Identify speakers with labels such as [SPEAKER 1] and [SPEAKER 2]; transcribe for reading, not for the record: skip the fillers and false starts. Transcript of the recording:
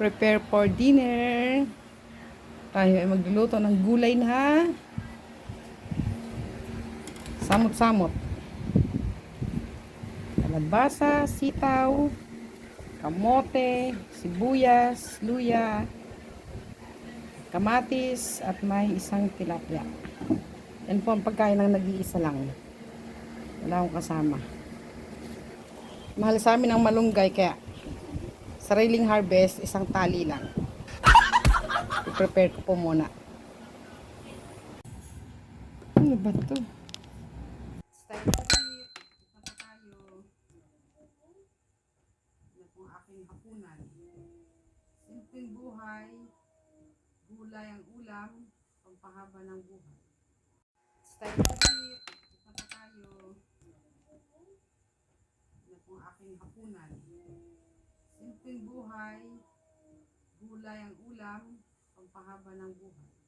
[SPEAKER 1] Prepare for dinner. Tayo ay magluluto ng gulay na samot-samot. Kalabasa, sitaw, kamote, sibuyas, luya, kamatis, at may isang tilapia. Yan po ang pagkain ng nag-iisa lang. Wala akong kasama. Mahal sa amin ang malunggay, kaya sariling harvest, isang tali lang. I-prepare ko po muna. Ano ba ito? Style ulit. Ito pa tayo. Yan po ang aking hapunan. Simpleng buhay. Gulay ang ulam. Pampahaba ng buhay. Style ulit. Ito pa tayo. Yan po ang aking hapunan. Simpleng buhay. Gulay ang ulam. Pampahaba ng buhay.